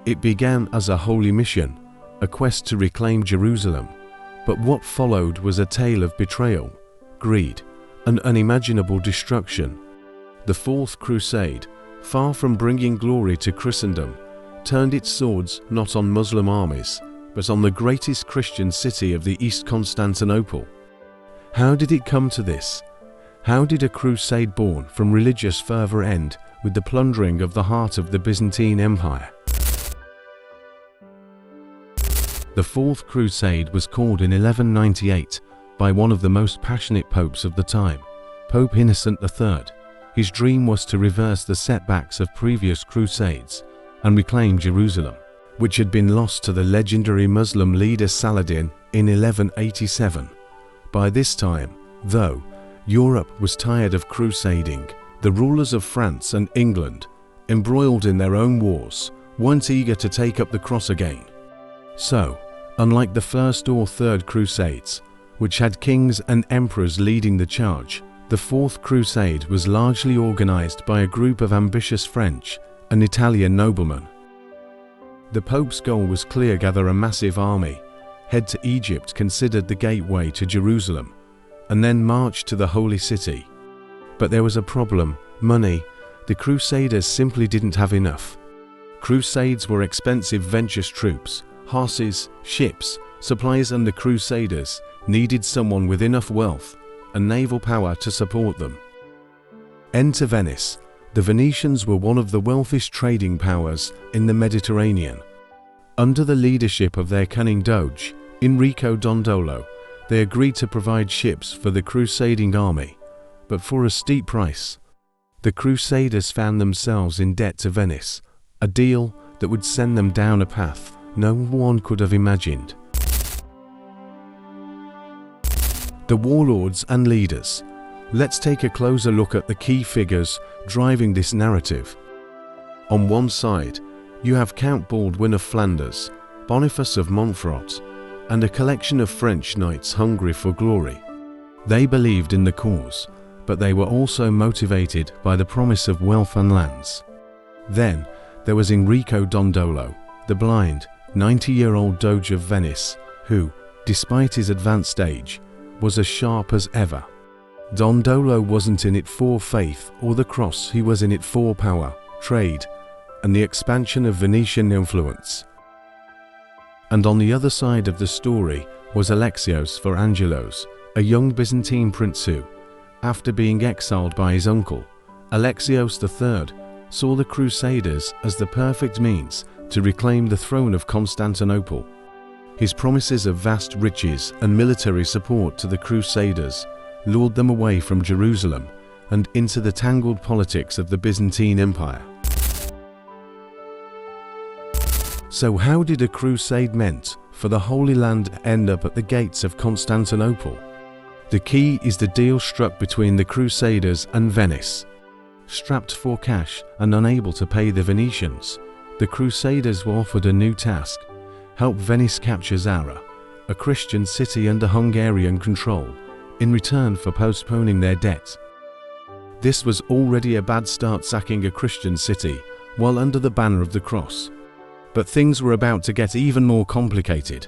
It began as a holy mission, a quest to reclaim Jerusalem, but what followed was a tale of betrayal, greed, and unimaginable destruction. The Fourth Crusade, far from bringing glory to Christendom, turned its swords not on Muslim armies, but on the greatest Christian city of the East, Constantinople. How did it come to this? How did a crusade born from religious fervor end with the plundering of the heart of the Byzantine Empire? The Fourth Crusade was called in 1198 by one of the most passionate popes of the time, Pope Innocent III. His dream was to reverse the setbacks of previous crusades and reclaim Jerusalem, which had been lost to the legendary Muslim leader Saladin in 1187. By this time, though, Europe was tired of crusading. The rulers of France and England, embroiled in their own wars, weren't eager to take up the cross again. So, unlike the First or Third Crusades, which had kings and emperors leading the charge, the Fourth Crusade was largely organized by a group of ambitious French and Italian noblemen. The Pope's goal was clear: gather a massive army, head to Egypt, considered the gateway to Jerusalem, and then march to the Holy City. But there was a problem: money. The Crusaders simply didn't have enough. Crusades were expensive ventures, troops, horses, ships, supplies, and the Crusaders needed someone with enough wealth and naval power to support them. Enter Venice. The Venetians were one of the wealthiest trading powers in the Mediterranean. Under the leadership of their cunning Doge, Enrico Dandolo, they agreed to provide ships for the crusading army, but for a steep price. The Crusaders found themselves in debt to Venice, a deal that would send them down a path no one could have imagined. The Warlords and Leaders. Let's take a closer look at the key figures driving this narrative. On one side, you have Count Baldwin of Flanders, Boniface of Montfort, and a collection of French knights hungry for glory. They believed in the cause, but they were also motivated by the promise of wealth and lands. Then, there was Enrico Dandolo, the blind, 90-year-old Doge of Venice, who, despite his advanced age, was as sharp as ever. Dandolo wasn't in it for faith or the cross, he was in it for power, trade, and the expansion of Venetian influence. And on the other side of the story was Alexios Angelos, a young Byzantine prince who, after being exiled by his uncle, Alexios III, saw the Crusaders as the perfect means to reclaim the throne of Constantinople. His promises of vast riches and military support to the Crusaders lured them away from Jerusalem and into the tangled politics of the Byzantine Empire. So how did a crusade meant for the Holy Land end up at the gates of Constantinople? The key is the deal struck between the Crusaders and Venice. Strapped for cash and unable to pay the Venetians, the Crusaders were offered a new task: help Venice capture Zara, a Christian city under Hungarian control, in return for postponing their debt. This was already a bad start, sacking a Christian city while under the banner of the cross. But things were about to get even more complicated.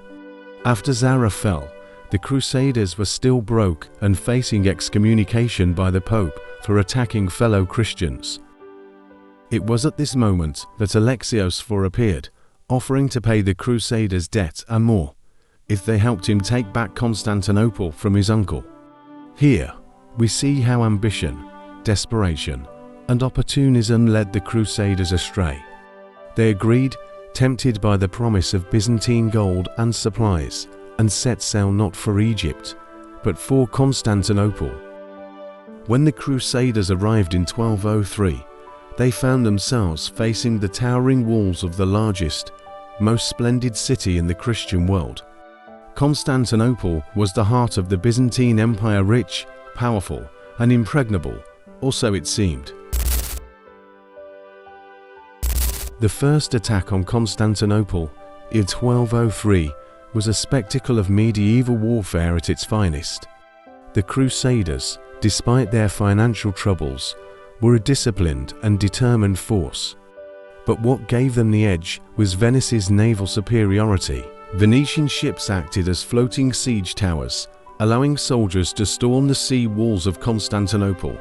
After Zara fell, the Crusaders were still broke and facing excommunication by the Pope for attacking fellow Christians. It was at this moment that Alexios IV appeared, offering to pay the Crusaders' debt and more, if they helped him take back Constantinople from his uncle. Here, we see how ambition, desperation, and opportunism led the Crusaders astray. They agreed, tempted by the promise of Byzantine gold and supplies, and set sail not for Egypt, but for Constantinople. When the Crusaders arrived in 1203, they found themselves facing the towering walls of the largest, most splendid city in the Christian world. Constantinople was the heart of the Byzantine Empire, rich, powerful, and impregnable, or so it seemed. The first attack on Constantinople in 1203 was a spectacle of medieval warfare at its finest. The Crusaders, despite their financial troubles, were a disciplined and determined force. But what gave them the edge was Venice's naval superiority. Venetian ships acted as floating siege towers, allowing soldiers to storm the sea walls of Constantinople.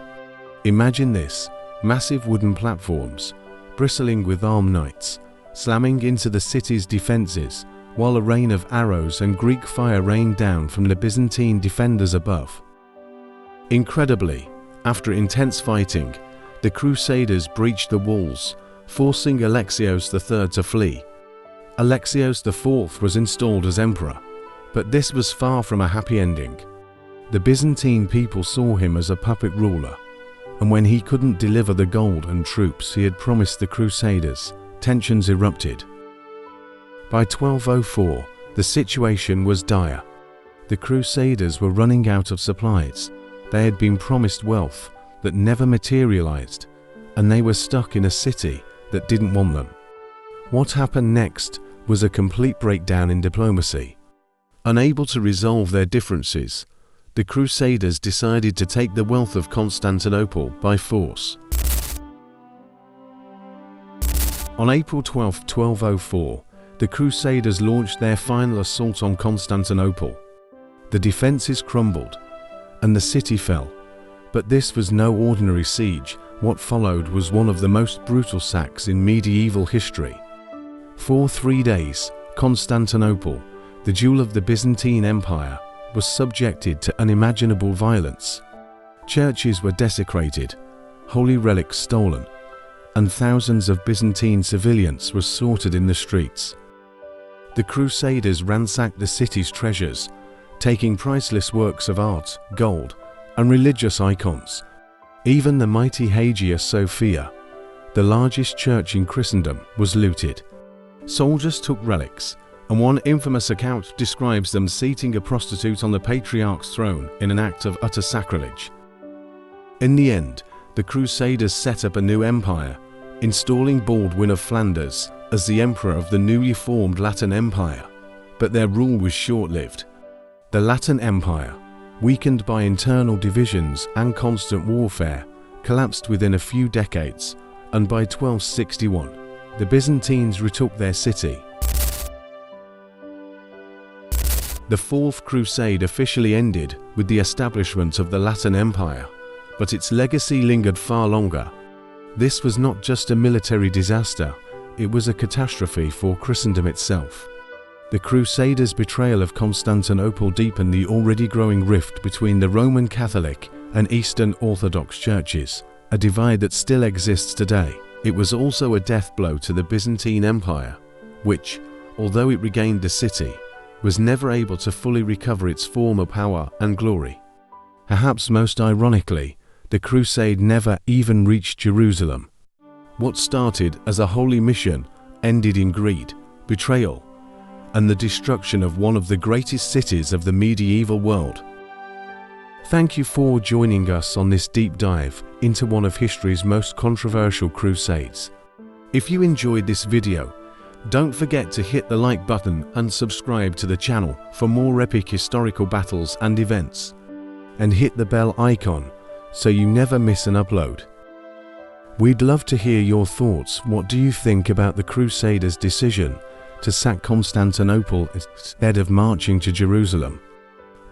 Imagine this: massive wooden platforms, bristling with armed knights, slamming into the city's defenses, while a rain of arrows and Greek fire rained down from the Byzantine defenders above. Incredibly, after intense fighting, the Crusaders breached the walls, forcing Alexios III to flee. Alexios IV was installed as emperor, but this was far from a happy ending. The Byzantine people saw him as a puppet ruler, and when he couldn't deliver the gold and troops he had promised the Crusaders, tensions erupted. By 1204, the situation was dire. The Crusaders were running out of supplies. They had been promised wealth that never materialized, and they were stuck in a city that didn't want them. What happened next was a complete breakdown in diplomacy. Unable to resolve their differences, the Crusaders decided to take the wealth of Constantinople by force. On April 12, 1204, the Crusaders launched their final assault on Constantinople. The defenses crumbled, and the city fell. But this was no ordinary siege. What followed was one of the most brutal sacks in medieval history. For 3 days, Constantinople, the jewel of the Byzantine Empire, was subjected to unimaginable violence. Churches were desecrated, holy relics stolen, and thousands of Byzantine civilians were slaughtered in the streets. The Crusaders ransacked the city's treasures, taking priceless works of art, gold, and religious icons. Even the mighty Hagia Sophia, the largest church in Christendom, was looted. Soldiers took relics, and one infamous account describes them seating a prostitute on the patriarch's throne in an act of utter sacrilege. In the end, the Crusaders set up a new empire, installing Baldwin of Flanders as the emperor of the newly formed Latin Empire. But their rule was short-lived. The Latin Empire, weakened by internal divisions and constant warfare, collapsed within a few decades, and by 1261, the Byzantines retook their city. The Fourth Crusade officially ended with the establishment of the Latin Empire, but its legacy lingered far longer. This was not just a military disaster, it was a catastrophe for Christendom itself. The Crusaders' betrayal of Constantinople deepened the already growing rift between the Roman Catholic and Eastern Orthodox churches, a divide that still exists today. It was also a death blow to the Byzantine Empire, which, although it regained the city, was never able to fully recover its former power and glory. Perhaps most ironically, the crusade never even reached Jerusalem. What started as a holy mission ended in greed, betrayal, and the destruction of one of the greatest cities of the medieval world. Thank you for joining us on this deep dive into one of history's most controversial crusades. If you enjoyed this video, don't forget to hit the like button and subscribe to the channel for more epic historical battles and events. And hit the bell icon so you never miss an upload. We'd love to hear your thoughts. What do you think about the Crusaders' decision to sack Constantinople instead of marching to Jerusalem?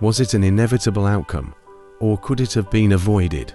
Was it an inevitable outcome, or could it have been avoided?